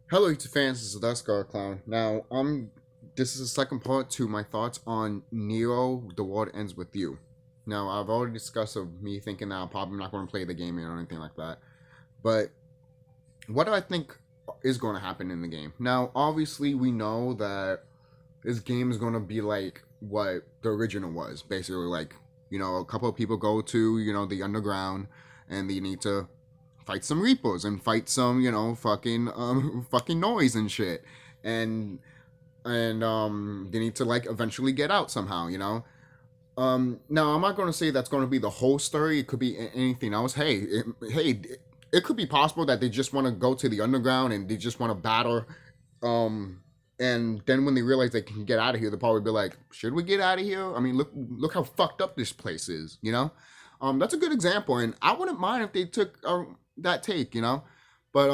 Hello, YouTube fans. This is the Scar Clown. Now, this is the second part to my thoughts on Neo: The World Ends with You. Now, I've already discussed of me thinking that I'm probably not going to play the game or anything like that. But what do I think is going to happen in the game? Now, obviously, we know that this game is going to be like what the original was, basically like a couple of people go to the underground, and they need to fight some repos and fight some fucking fucking noise and shit, and they need to like eventually get out somehow. Now I'm not going to say that's going to be the whole story. It could be anything else. It could be possible that they just want to go to the underground and they just want to battle. um and then when they realize they can get out of here, they'll probably be like, should we get out of here? I mean, look how fucked up this place is. That's a good example, and I wouldn't mind if they took that take. But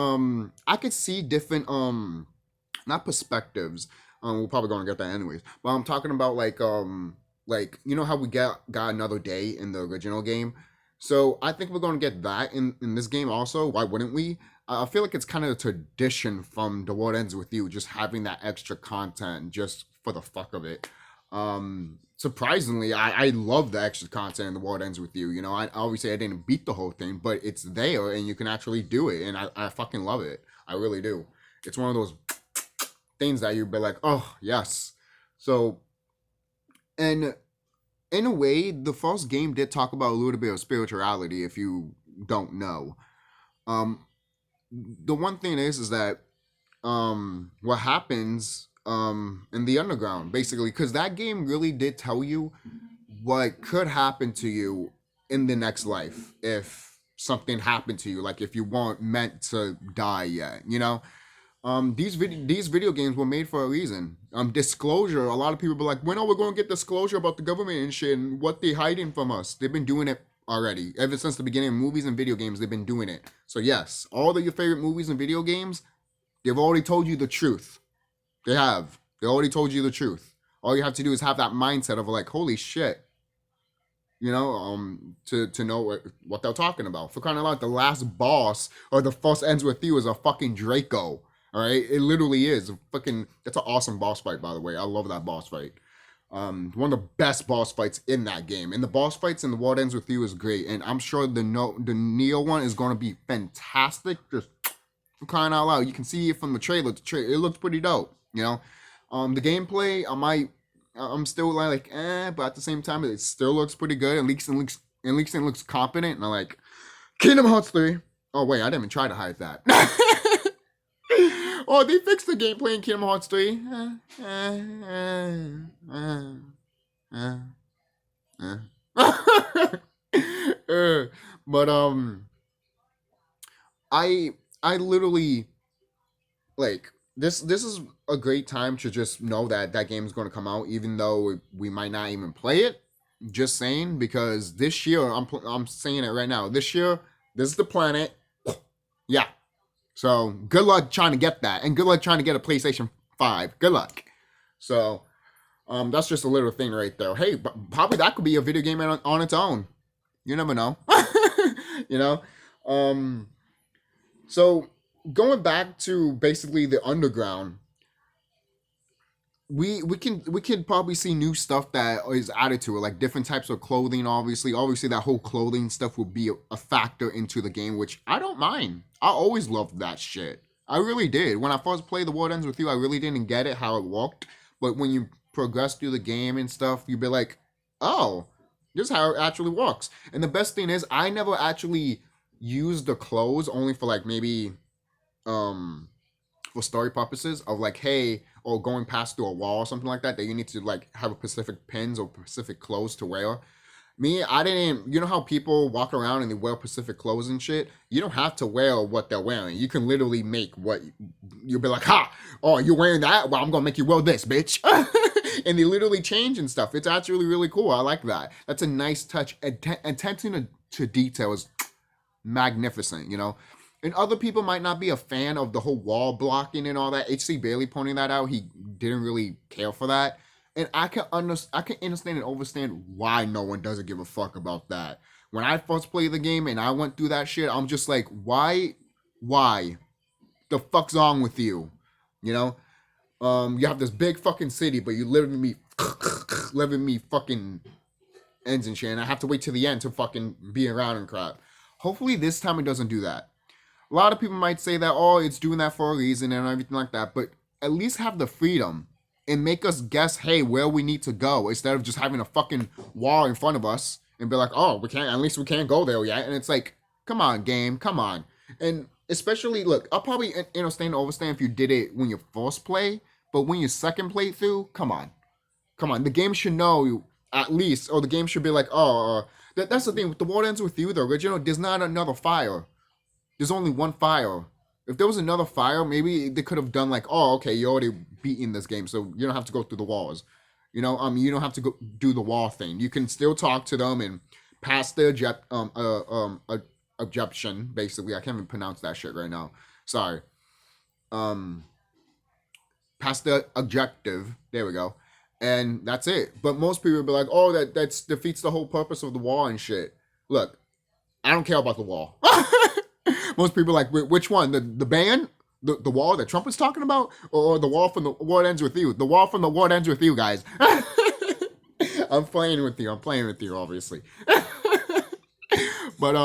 I could see different not perspectives. We're probably gonna get that anyways. But I'm talking about like how we got another day in the original game. So I think we're gonna get that in this game also. Why wouldn't we? I feel like it's kind of a tradition from The World Ends with You, just having that extra content just for the fuck of it. Surprisingly, I love the extra content in The World Ends with You. I obviously I didn't beat the whole thing, but it's there and you can actually do it, and I fucking love it. I really do. It's one of those things that you'd be like, oh yes. So, and in a way, the first game did talk about a little bit of spirituality. If you don't know, um, the one thing is that what happens in the underground, basically, because that game really did tell you what could happen to you in the next life if something happened to you, like if you weren't meant to die yet. These video games were made for a reason. Disclosure, a lot of people be like, when are we going to get disclosure about the government and shit and what they hiding from us? They've been doing it already ever since the beginning of movies and video games. They've been doing it. So yes, all of your favorite movies and video games, they've already told you the truth. They have. They already told you the truth. All you have to do is have that mindset of like, holy shit, to know what they're talking about. For kind of like the last boss or the first ends with you is a fucking Draco. All right, it literally is a fucking. That's an awesome boss fight, by the way. I love that boss fight. One of the best boss fights in that game, and the boss fights in The World Ends with You is great. And I'm sure the Neo one is going to be fantastic. Just for crying out loud, you can see it from the trailer. It looks pretty dope. The gameplay, I'm still like, but at the same time, it still looks pretty good. It looks competent, and I like Kingdom Hearts 3. Oh wait, I didn't even try to hide that. Oh, they fixed the gameplay in Kingdom Hearts 3. But I I literally like this is a great time to just know that that game is going to come out, even though we might not even play it. Just saying, because this year I'm saying it right now. This year, this is the planet. Yeah. So good luck trying to get that, and good luck trying to get a PlayStation 5. Good luck. So that's just a little thing right there. Hey, but probably that could be a video game on its own. You never know. you know. Um. So going back to basically the underground, we can probably see new stuff that is added to it, like different types of clothing. Obviously that whole clothing stuff will be a factor into the game, which I don't mind. I always loved that shit. I really did. When I first played The World Ends with You, I really didn't get it how it worked, but when you progress through the game and stuff, you'd be like, oh, this is how it actually works. And the best thing is, I never actually used the clothes, only for like maybe um for story purposes of like, hey, or going past through a wall or something like that, that you need to like have a specific pins or specific clothes to wear. Me, I didn't. You know how people walk around and they wear specific clothes and shit? You don't have to wear what they're wearing. You can literally make what you'll be like, ha! Oh, you're wearing that? Well, I'm gonna make you wear this, bitch. And they literally change and stuff. It's actually really cool. I like that. That's a nice touch. Attention to detail is magnificent. And other people might not be a fan of the whole wall blocking and all that. HC Bailey pointing that out. He didn't really care for that. And I can understand and understand why no one doesn't give a fuck about that. When I first played the game and I went through that shit, I'm just like, why The fuck's wrong with you? You know? You have this big fucking city, but you living me fucking ends and shit, and I have to wait till the end to fucking be around and crap. Hopefully this time it doesn't do that. A lot of people might say that, oh, it's doing that for a reason and everything like that, but at least have the freedom and make us guess, hey, where we need to go, instead of just having a fucking wall in front of us and be like, oh, at least we can't go there yet. And it's like, come on, game, come on. And especially, look, I'll probably understand if you did it when you first play, but when you second playthrough, come on. The game should know at least, or the game should be like, oh, that's the thing. The world ends with you, the original, there's not another fire. There's only one fire. If there was another fire, maybe they could have done like, oh, okay, you already beaten this game, so you don't have to go through the walls. You don't have to go do the wall thing. You can still talk to them and pass the objection, basically. I can't even pronounce that shit right now. Sorry. Pass the objective. There we go. And that's it. But most people will be like, oh, that defeats the whole purpose of the wall and shit. Look, I don't care about the wall. Most people are like, which one? The band? The wall that Trump was talking about? Or the wall from the World Ends With You? The wall from the World Ends With You, guys. I'm playing with you, obviously. But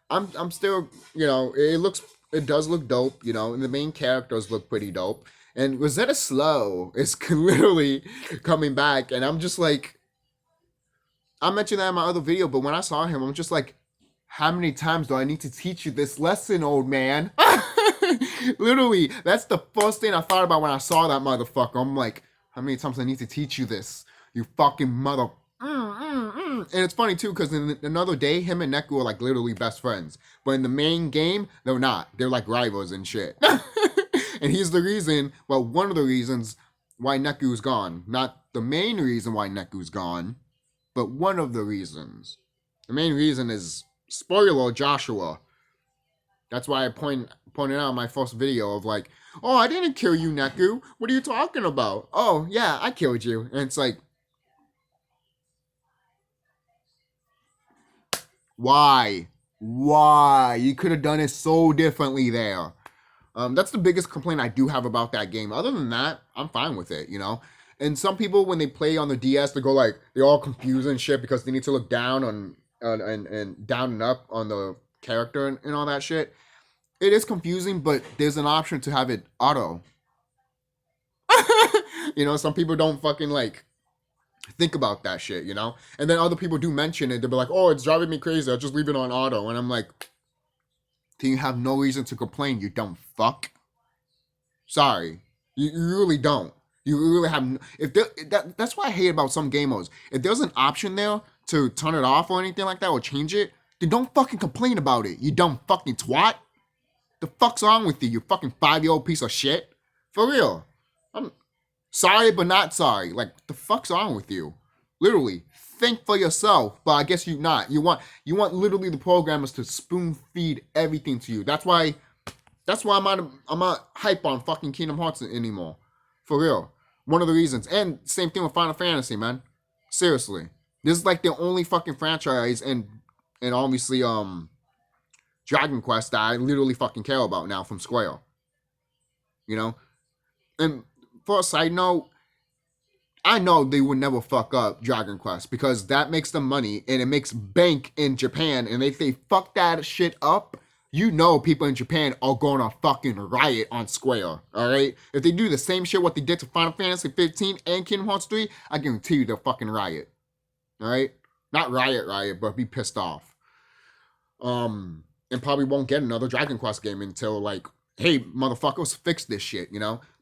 I'm still, it does look dope, and the main characters look pretty dope. And Rosetta Slow is literally coming back, and I'm just like, I mentioned that in my other video, but when I saw him, I'm just like, how many times do I need to teach you this lesson, old man? Literally, that's the first thing I thought about when I saw that motherfucker. I'm like, how many times do I need to teach you this? You fucking mother... And it's funny, too, because in another day, him and Neku are, like, literally best friends. But in the main game, they're not. They're, like, rivals and shit. And he's the reason, well, one of the reasons why Neku's gone. Not the main reason why Neku's gone, but one of the reasons. The main reason is, spoiler, Joshua. That's why I pointed out in my first video of like, oh, I didn't kill you, Neku. What are you talking about? Oh, yeah, I killed you. And it's like, why? You could have done it so differently there. That's the biggest complaint I do have about that game. Other than that, I'm fine with it, And some people, when they play on the DS, they go like, they're all confused and shit because they need to look down on and down and up on the character and all that shit. It is confusing, but there's an option to have it auto. Some people don't fucking like think about that shit, And then other people do mention it. They'll be like, oh, it's driving me crazy. I'll just leave it on auto. And I'm like, then you have no reason to complain, you dumb fuck. Sorry. You really don't. You really have... That's what I hate about some game modes. If there's an option there to turn it off or anything like that or change it, then don't fucking complain about it, you dumb fucking twat. The fuck's wrong with you, you fucking 5-year-old piece of shit? For real. I'm sorry, but not sorry. Like, the fuck's wrong with you? Literally, think for yourself, but I guess you're not. You want literally the programmers to spoon feed everything to you. That's why I'm not hype on fucking Kingdom Hearts anymore. For real. One of the reasons. And same thing with Final Fantasy, man. Seriously. This is like the only fucking franchise and obviously Dragon Quest that I literally fucking care about now from Square. And for a side note, I know they would never fuck up Dragon Quest because that makes them money and it makes bank in Japan. And if they fuck that shit up, people in Japan are gonna fucking riot on Square, alright? If they do the same shit what they did to Final Fantasy 15 and Kingdom Hearts 3, I guarantee you they'll fucking riot. Alright? Not riot, but be pissed off. And probably won't get another Dragon Quest game until like, hey, motherfuckers, fix this shit,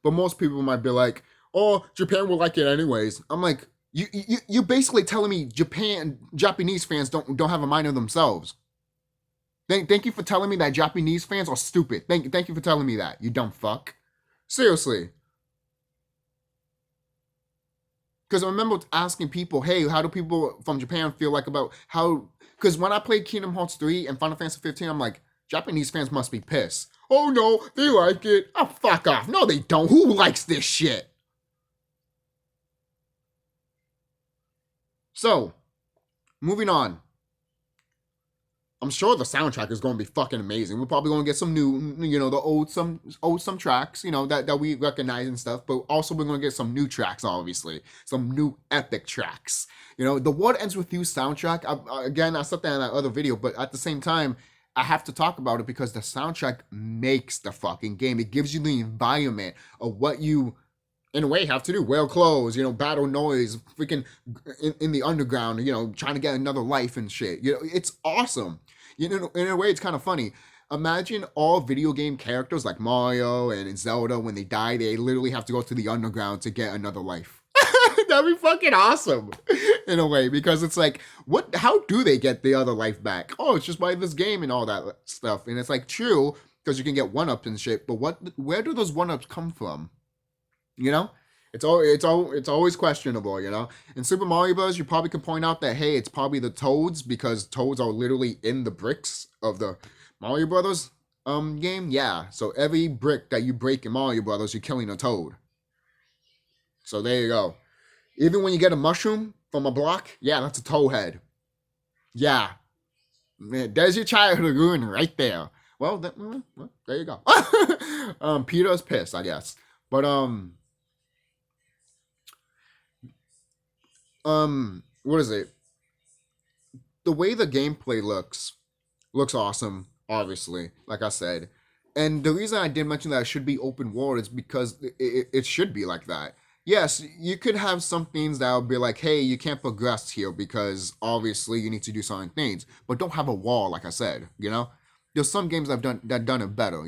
But most people might be like, oh, Japan will like it anyways. I'm like, you're basically telling me Japanese fans don't have a mind of themselves. Thank you for telling me that Japanese fans are stupid. Thank you for telling me that, you dumb fuck. Seriously. Because I remember asking people, hey, how do people from Japan feel like about how... Because when I played Kingdom Hearts 3 and Final Fantasy 15, I'm like, Japanese fans must be pissed. Oh no, they like it. Oh, fuck off. No, they don't. Who likes this shit? So, moving on. I'm sure the soundtrack is going to be fucking amazing. We're probably going to get some new, the some tracks, that we recognize and stuff. But also we're going to get some new tracks, obviously, some new epic tracks. The What Ends With You soundtrack. Again, I said that in that other video, but at the same time, I have to talk about it because the soundtrack makes the fucking game. It gives you the environment of what you, in a way, have to do. Wear clothes, battle noise, freaking in the underground, trying to get another life and shit. It's awesome. In a way, it's kind of funny. Imagine all video game characters like Mario and Zelda, when they die, they literally have to go to the underground to get another life. That'd be fucking awesome in a way, because it's like, how do they get the other life back? Oh, it's just by this game and all that stuff. And it's like, true, because you can get one-ups and shit, but where do those one-ups come from? It's always questionable. In Super Mario Bros., you probably can point out that, hey, it's probably the toads, because toads are literally in the bricks of the Mario Brothers game. Yeah, so every brick that you break in Mario Brothers, you're killing a toad. So there you go. Even when you get a mushroom from a block, yeah, that's a toad head. Yeah, man, there's your childhood ruin right there. Well, there you go. Peter's pissed, I guess, but what is it? The way the gameplay looks awesome, obviously, like I said. And the reason I did mention that it should be open world is because it should be like that. Yes, you could have some things that will be like, hey, you can't progress here because obviously you need to do certain things, but don't have a wall, like I said. There's some games I've done it better.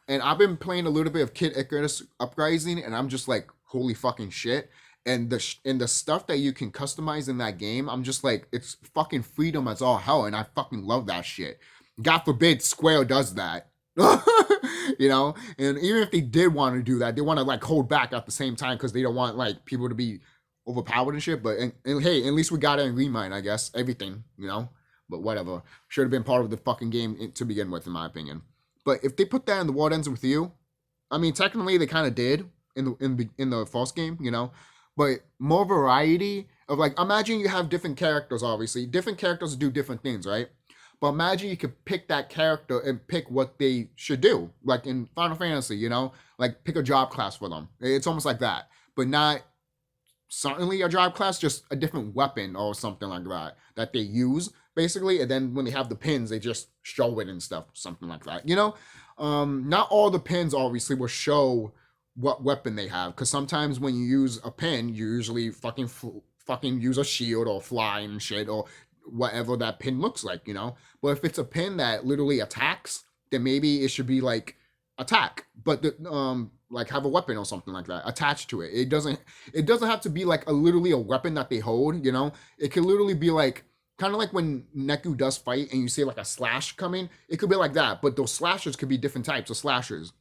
And I've been playing a little bit of Kid Icarus Uprising, and I'm just like, holy fucking shit. And the stuff that you can customize in that game, I'm just like, it's fucking freedom as all hell, and I fucking love that shit. God forbid Square does that. And even if they did want to do that, they want to like hold back at the same time because they don't want like people to be overpowered and shit. But and hey, at least we got it in Remine, I guess. Everything, But whatever. Should have been part of the fucking game to begin with, in my opinion. But if they put that in The World Ends With You, I mean, technically they kind of did in the first game, But more variety of like, imagine you have different characters, obviously. Different characters do different things, right? But imagine you could pick that character and pick what they should do. Like in Final Fantasy, like pick a job class for them. It's almost like that. But not certainly a job class, just a different weapon or something like that they use, basically. And then when they have the pins, they just show it and stuff, something like that. Not all the pins obviously will show what weapon they have, because sometimes when you use a pin, you usually fucking use a shield or fly and shit or whatever that pin looks like, But if it's a pin that literally attacks, then maybe it should be like attack, but like have a weapon or something like that attached to it. It doesn't have to be like literally a weapon that they hold, It could literally be like kind of like when Neku does fight and you see like a slash coming. It could be like that, but those slashers could be different types of slashers,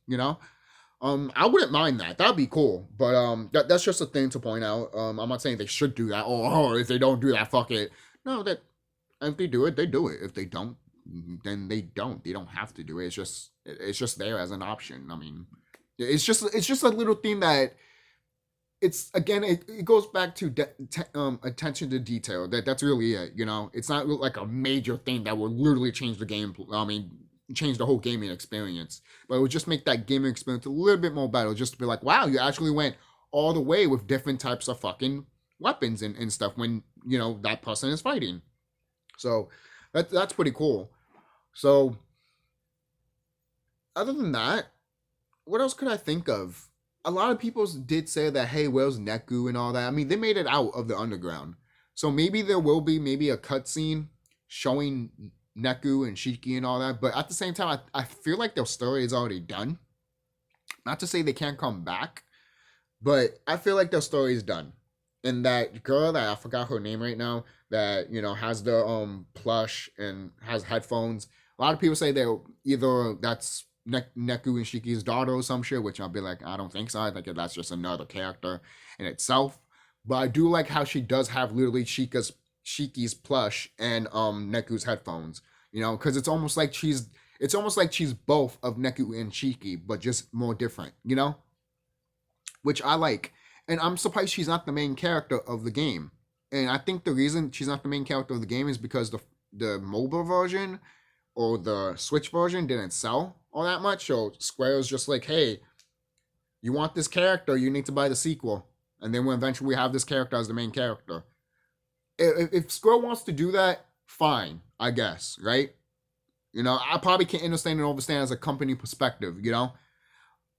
I wouldn't mind that. That'd be cool. But that's just a thing to point out. I'm not saying they should do that. Oh, if they don't do that, fuck it. No, that if they do it, they do it. If they don't, then they don't. They don't have to do it. It's just there as an option. I mean, it's just a little thing that it's, again, it goes back to attention to detail. That's really it. It's not like a major thing that will literally change the game. I mean, change the whole gaming experience, but it would just make that gaming experience a little bit more better. Just to be like, wow, you actually went all the way with different types of fucking weapons and stuff when that person is fighting. So that's pretty cool. So other than that, what else could I think of? A lot of people did say that, hey, where's Neku and all that. I mean, they made it out of the underground, so maybe there will be maybe a cutscene showing Neku and Shiki and all that. But at the same time, I feel like their story is already done. Not to say they can't come back, but I feel like their story is done. And that girl that I forgot her name right now, that has the plush and has headphones. A lot of people say that either that's Neku and Shiki's daughter or some shit, which I'll be like, I don't think so. I think that's just another character in itself. But I do like how she does have literally Shiki's plush and Neku's headphones. Because it's almost like she's both of Neku and Shiki, but just more different. Which I like. And I'm surprised she's not the main character of the game. And I think the reason she's not the main character of the game is because the mobile version or the Switch version didn't sell all that much. So Square was just like, hey, you want this character, you need to buy the sequel. And then when eventually we have this character as the main character. If Square wants to do that, fine, I guess, right? You know, I probably can't understand and understand as a company perspective, you know?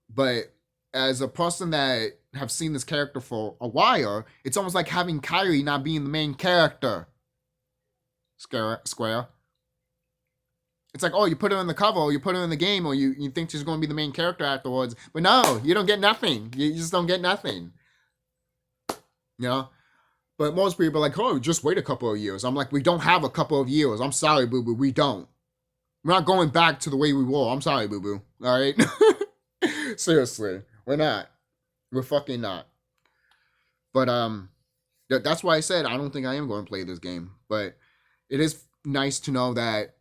But as a person that have seen this character for a while, it's almost like having Kyrie not being the main character. Square. It's like, oh, you put her in the cover, or you put her in the game, or you think she's going to be the main character afterwards. But no, you don't get nothing. You just don't get nothing. You know? But most people are like, oh, just wait a couple of years. I'm like, we don't have a couple of years. I'm sorry, boo-boo, we don't. We're not going back to the way we were. I'm sorry, boo-boo. All right? Seriously, we're not. We're fucking not. But that's why I said I don't think I am going to play this game. But it is nice to know that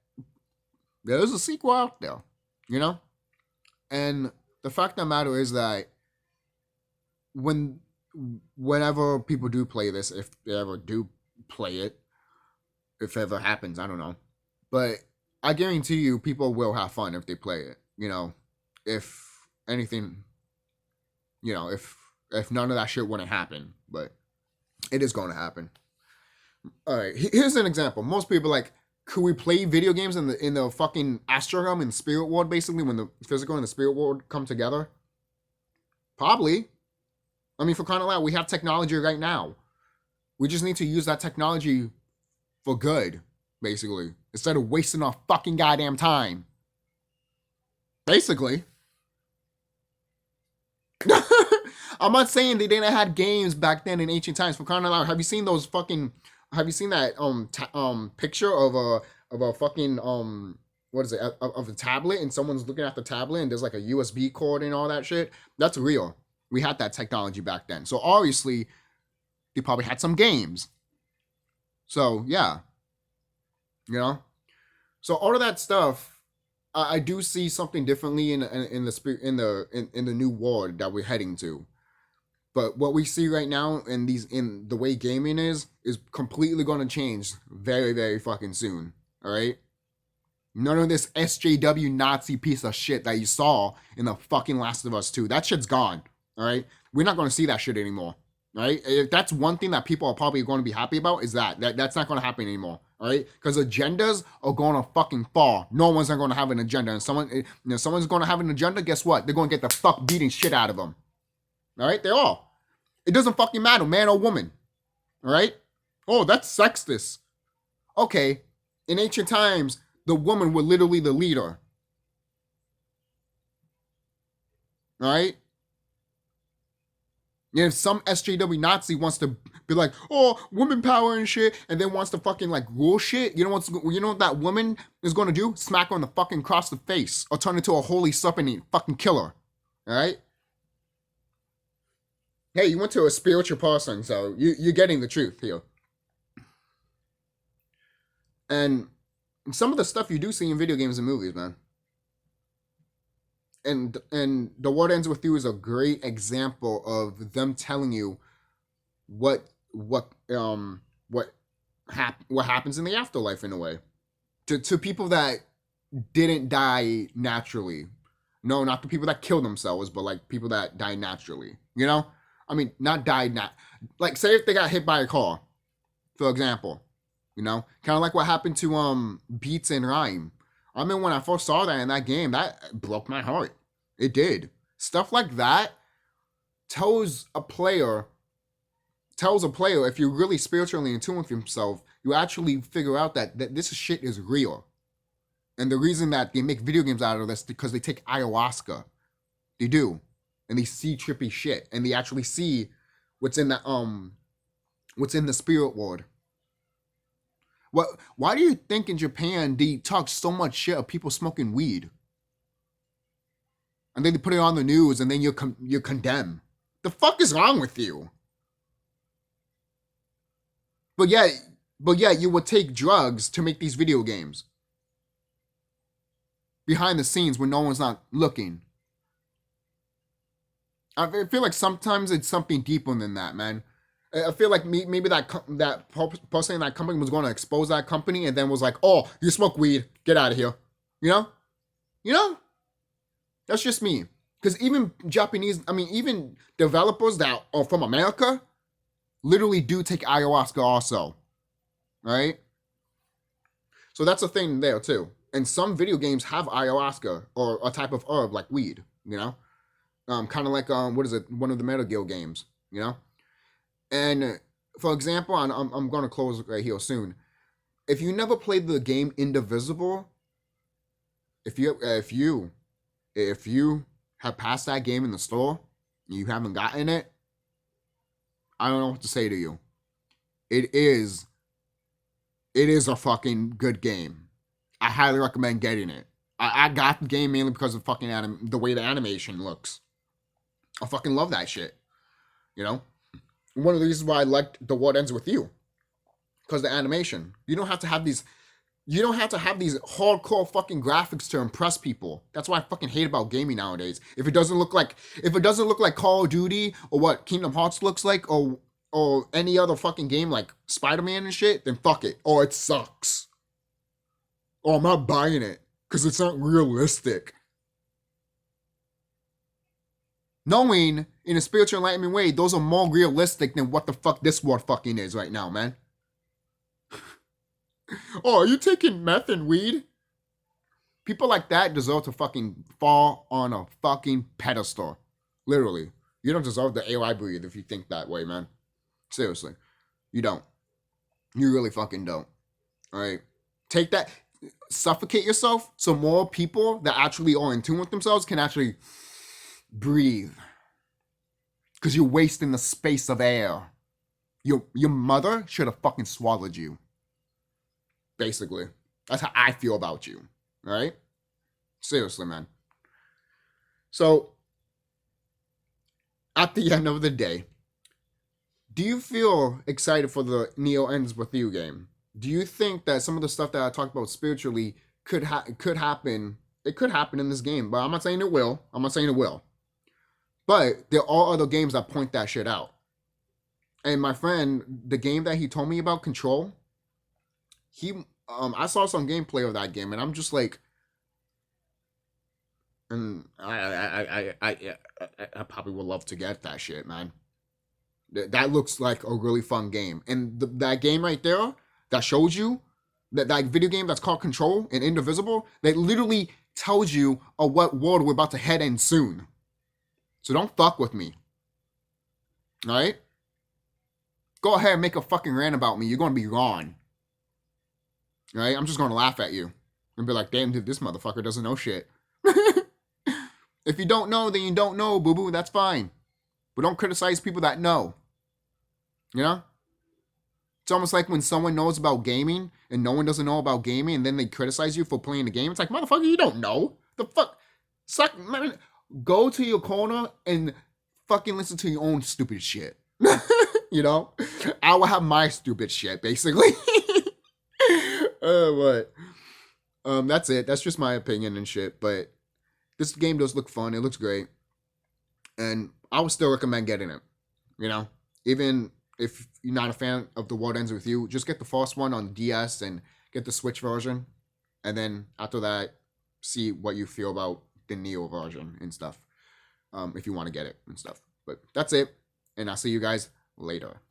there's a sequel out there, you know? And the fact of the matter is that whenever people do play this, if they ever do play it, if it ever happens, I don't know. But I guarantee you people will have fun if they play it, you know? If anything, you know, if none of that shit wouldn't happen, but it is going to happen. All right, here's an example. Most people are like, could we play video games in the fucking astral realm and spirit world, basically, when the physical and the spirit world come together? Probably. I mean, for crying out loud, we have technology right now. We just need to use that technology for good, basically, instead of wasting our fucking goddamn time. Basically. I'm not saying they didn't have games back then in ancient times. For crying out loud, have you seen those fucking? Have you seen that picture of a fucking what is it of a tablet, and someone's looking at the tablet and there's like a USB cord and all that shit? That's real. We had that technology back then. So obviously they probably had some games. So yeah. You know? So all of that stuff, I do see something differently in the new world that we're heading to. But what we see right now in the way gaming is completely going to change very, very fucking soon. All right? None of this SJW Nazi piece of shit that you saw in the fucking Last of Us 2. That shit's gone. All right? We're not going to see that shit anymore. All right? If that's one thing that people are probably going to be happy about, is that's not going to happen anymore. All right? Because agendas are going to fucking fall. No one's going to have an agenda. And someone's going to have an agenda, guess what? They're going to get the fuck beating shit out of them. All right? They all. It doesn't fucking matter, man or woman. All right? Oh, that's sexist. Okay. In ancient times, the woman was literally the leader. All right? And if some SJW Nazi wants to be like, oh, woman power and shit, and then wants to fucking like rule shit, you know what that woman is going to do? Smack her on the fucking cross the face or turn into a holy serpent and fucking kill her. All right? Hey, you went to a spiritual person, so you're getting the truth here. And some of the stuff you do see in video games and movies, man. And The World Ends With You is a great example of them telling you what happens in the afterlife, in a way. To people that didn't die naturally. No, not the people that killed themselves, but like people that died naturally. You know? I mean, not died, like, say if they got hit by a car, for example, you know, kind of like what happened to Beats and Rhyme. I mean, when I first saw that in that game, that broke my heart. It did. Stuff like that tells a player, if you're really spiritually in tune with himself, you actually figure out that this shit is real. And the reason that they make video games out of this is because they take ayahuasca. They do. And they see trippy shit, and they actually see what's in the spirit world. Why do you think in Japan they talk so much shit of people smoking weed, and then they put it on the news, and then you condemn? The fuck is wrong with you? But yeah, you would take drugs to make these video games behind the scenes when no one's not looking. I feel like sometimes it's something deeper than that, man. I feel like maybe that person in that company was going to expose that company, and then was like, "Oh, you smoke weed, get out of here," you know, you know. That's just me. Because even Japanese, I mean, even developers that are from America literally do take ayahuasca also, right? So that's a thing there too. And some video games have ayahuasca or a type of herb like weed, you know, kind of like what is it? One of the Metal Gear games, you know. And for example, I'm going to close right here soon. If you never played the game Indivisible, if you have passed that game in the store and you haven't gotten it, I don't know what to say to you. It is a fucking good game. I highly recommend getting it. I got the game mainly because of fucking the way the animation looks. I fucking love that shit. You know, one of the reasons why I liked The World Ends with You, because the animation. You don't have to have these. You don't have to have these hardcore fucking graphics to impress people. That's what I fucking hate about gaming nowadays. If it doesn't look like Call of Duty or what Kingdom Hearts looks like, or any other fucking game like Spider-Man and shit, then fuck it. Or it sucks. Or I'm not buying it because it's not realistic. Knowing in a spiritual enlightenment way, those are more realistic than what the fuck this world fucking is right now, man. Oh, are you taking meth and weed? People like that deserve to fucking fall on a fucking pedestal. Literally. You don't deserve the air I breathe if you think that way, man. Seriously. You don't. You really fucking don't. Alright? Take that. Suffocate yourself so more people that actually are in tune with themselves can actually breathe. Because you're wasting the space of air. Your mother should have fucking swallowed you. Basically. That's how I feel about you. Alright? Seriously, man. So, at the end of the day, do you feel excited for the Neo Ends With You game? Do you think that some of the stuff that I talked about spiritually could happen? It could happen in this game, but I'm not saying it will. I'm not saying it will. But there are other games that point that shit out. And my friend, the game that he told me about, Control, I saw some gameplay of that game, and I'm just like, and I probably would love to get that shit, man. That looks like a really fun game, and that game right there that shows you that video game that's called Control and Indivisible, that literally tells you what world we're about to head in soon. So don't fuck with me. All right? Go ahead and make a fucking rant about me. You're gonna be gone. All right? I'm just gonna laugh at you and be like, damn, dude, this motherfucker doesn't know shit. If you don't know, then you don't know, boo boo. That's fine. But don't criticize people that know. You know? It's almost like when someone knows about gaming and no one doesn't know about gaming, and then they criticize you for playing the game. It's like, motherfucker, you don't know. The fuck? Suck. Man, go to your corner and fucking listen to your own stupid shit. You know? I will have my stupid shit, basically. What? That's it. That's just my opinion and shit. But this game does look fun. It looks great. And I would still recommend getting it. You know? Even if you're not a fan of The World Ends With You, just get the first one on DS and get the Switch version. And then after that, see what you feel about the Neo version and stuff. If you want to get it and stuff. But that's it. And I'll see you guys later.